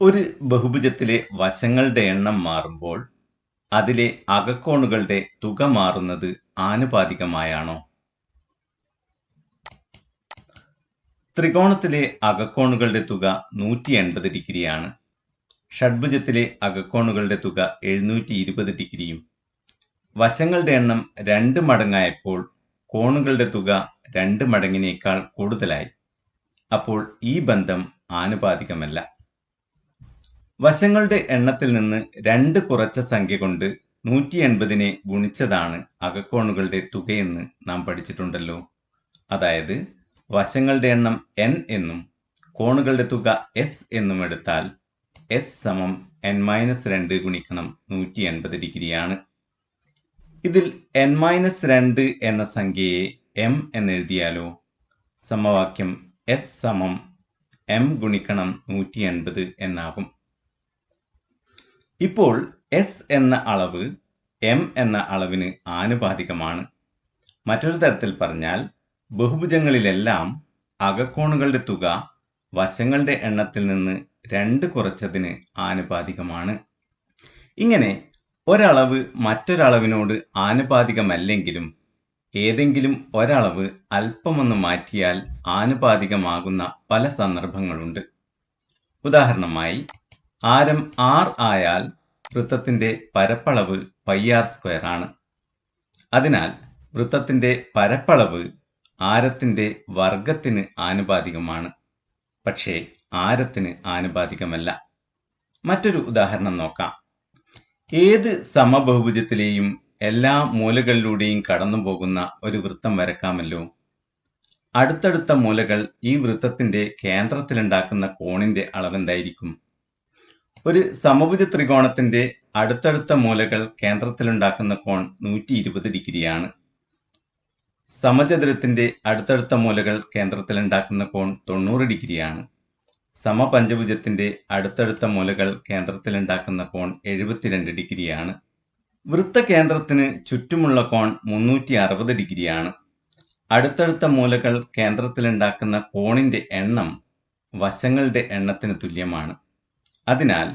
ഒരു ബഹുഭുജത്തിലെ വശങ്ങളുടെ എണ്ണം മാറുമ്പോൾ അതിലെ അകക്കോണുകളുടെ തുക മാറുന്നത് ആനുപാതികമായാണോ? ത്രികോണത്തിലെ അകക്കോണുകളുടെ തുക 180 ഡിഗ്രിയാണ്. ഷഡ്ഭുജത്തിലെ അകക്കോണുകളുടെ തുക 720 ഡിഗ്രിയും. വശങ്ങളുടെ എണ്ണം 2 മടങ്ങായപ്പോൾ കോണുകളുടെ തുക 2 മടങ്ങിനേക്കാൾ കൂടുതലായി. അപ്പോൾ ഈ ബന്ധം ആനുപാതികമല്ല. വശങ്ങളുടെ എണ്ണത്തിൽ നിന്ന് 2 കുറച്ച സംഖ്യ കൊണ്ട് 180നെ ഗുണിച്ചതാണ് അകക്കോണുകളുടെ തുകയെന്ന് നാം പഠിച്ചിട്ടുണ്ടല്ലോ. അതായത് വശങ്ങളുടെ എണ്ണം n എന്നും കോണുകളുടെ തുക s എന്നും എടുത്താൽ s സമം n-2 ഗുണിക്കണം 180 ഡിഗ്രിയാണ്. ഇതിൽ n-2 എന്ന സംഖ്യയെ m എന്നെഴുതിയാലോ സമവാക്യം s സമം m ഗുണിക്കണം 180 എന്നാകും. ഇപ്പോൾ s എന്ന അളവ് m എന്ന അളവിന് ആനുപാതികമാണ്. മറ്റൊരു തരത്തിൽ പറഞ്ഞാൽ ബഹുഭുജങ്ങളിലെല്ലാം അകക്കോണുകളുടെ തുക വശങ്ങളുടെ എണ്ണത്തിൽ നിന്ന് 2 കുറച്ചതിന് ആനുപാതികമാണ്. ഇങ്ങനെ ഒരളവ് മറ്റൊരളവിനോട് ആനുപാതികമല്ലെങ്കിലും ഏതെങ്കിലും ഒരളവ് അല്പമൊന്ന് മാറ്റിയാൽ ആനുപാതികമാകുന്ന പല സന്ദർഭങ്ങളുണ്ട്. ഉദാഹരണമായി ആരം r ആയാൽ വൃത്തത്തിന്റെ പരപ്പളവ് πr² ആണ്. അതിനാൽ വൃത്തത്തിന്റെ പരപ്പളവ് ആരത്തിന്റെ വർഗത്തിന് ആനുപാതികമാണ്, പക്ഷേ ആരത്തിന് ആനുപാതികമല്ല. മറ്റൊരു ഉദാഹരണം നോക്കാം. ഏത് സമബഹുഭുജത്തിലെയും എല്ലാ മൂലകളിലൂടെയും കടന്നു പോകുന്ന ഒരു വൃത്തം വരക്കാമല്ലോ. അടുത്തടുത്ത മൂലകൾ ഈ വൃത്തത്തിന്റെ കേന്ദ്രത്തിലുണ്ടാക്കുന്ന കോണിന്റെ അളവെന്തായിരിക്കും? ഒരു സമഭുജ ത്രികോണത്തിന്റെ അടുത്തടുത്ത മൂലകൾ കേന്ദ്രത്തിലുണ്ടാക്കുന്ന കോൺ 120 ഡിഗ്രിയാണ്. സമചതുരത്തിന്റെ അടുത്തടുത്ത മൂലകൾ കേന്ദ്രത്തിലുണ്ടാക്കുന്ന കോൺ 90 ഡിഗ്രിയാണ്. സമപഞ്ചഭുജത്തിന്റെ അടുത്തടുത്ത മൂലകൾ കേന്ദ്രത്തിലുണ്ടാക്കുന്ന കോൺ 72 ഡിഗ്രിയാണ്. വൃത്തകേന്ദ്രത്തിന് ചുറ്റുമുള്ള കോൺ 360 ഡിഗ്രിയാണ്. അടുത്തടുത്ത മൂലകൾ കേന്ദ്രത്തിലുണ്ടാക്കുന്ന കോണിന്റെ എണ്ണം വശങ്ങളുടെ എണ്ണത്തിന് തുല്യമാണ്. അതിനാൽ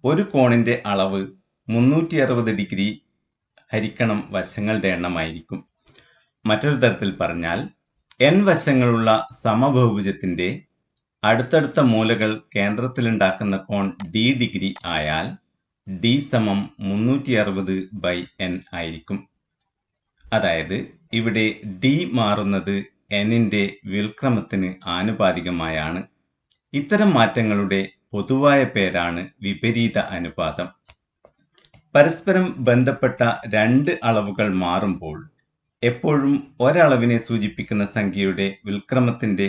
ഒരു കോണിന്റെ അളവ് 360 ഡിഗ്രി ഹരിക്കണം വശങ്ങളുടെ എണ്ണമായിരിക്കും. മറ്റൊരു തരത്തിൽ പറഞ്ഞാൽ n വശങ്ങളുള്ള സമബഹുഭുജത്തിന്റെ അടുത്തടുത്ത മൂലകൾ കേന്ദ്രത്തിലുണ്ടാക്കുന്ന കോൺ d ഡിഗ്രി ആയാൽ d സമം 360/n ആയിരിക്കും. അതായത് ഇവിടെ d മാറുന്നത് n-ന്റെ വ്യുൽക്രമത്തിന് ആനുപാതികമായാണ്. ഇത്തരം മാറ്റങ്ങളുടെ പൊതുവായ പേരാണ് വിപരീത അനുപാതം. പരസ്പരം ബന്ധപ്പെട്ട 2 അളവുകൾ മാറുമ്പോൾ എപ്പോഴും ഒരളവിനെ സൂചിപ്പിക്കുന്ന സംഖ്യയുടെ വ്യുൽക്രമത്തിന്റെ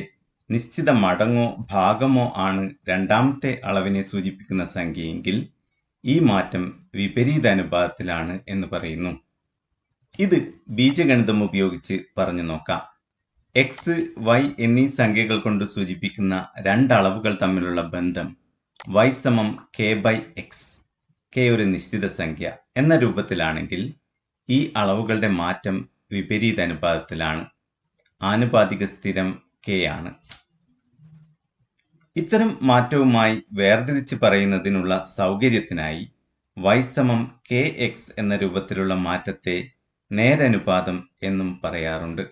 നിശ്ചിത മടങ്ങോ ഭാഗമോ ആണ് രണ്ടാമത്തെ അളവിനെ സൂചിപ്പിക്കുന്ന സംഖ്യയെങ്കിൽ ഈ മാറ്റം വിപരീത അനുപാതത്തിലാണ് എന്ന് പറയുന്നു. ഇത് ബീജഗണിതം ഉപയോഗിച്ച് പറഞ്ഞു നോക്കാം. x, y എന്നീ സംഖ്യകൾ കൊണ്ട് സൂചിപ്പിക്കുന്ന 2 അളവുകൾ തമ്മിലുള്ള ബന്ധം y സമം k/x, k ഒരു നിശ്ചിത സംഖ്യ എന്ന രൂപത്തിലാണെങ്കിൽ ഈ അളവുകളുടെ മാറ്റം വിപരീത അനുപാതത്തിലാണ്. ആനുപാതിക സ്ഥിരം k ആണ്. ഇത്തരം മാറ്റവുമായി വേർതിരിച്ച് പറയുന്നതിനുള്ള സൗകര്യത്തിനായി y സമം kx എന്ന രൂപത്തിലുള്ള മാറ്റത്തെ നേരനുപാതം എന്നും പറയാറുണ്ട്.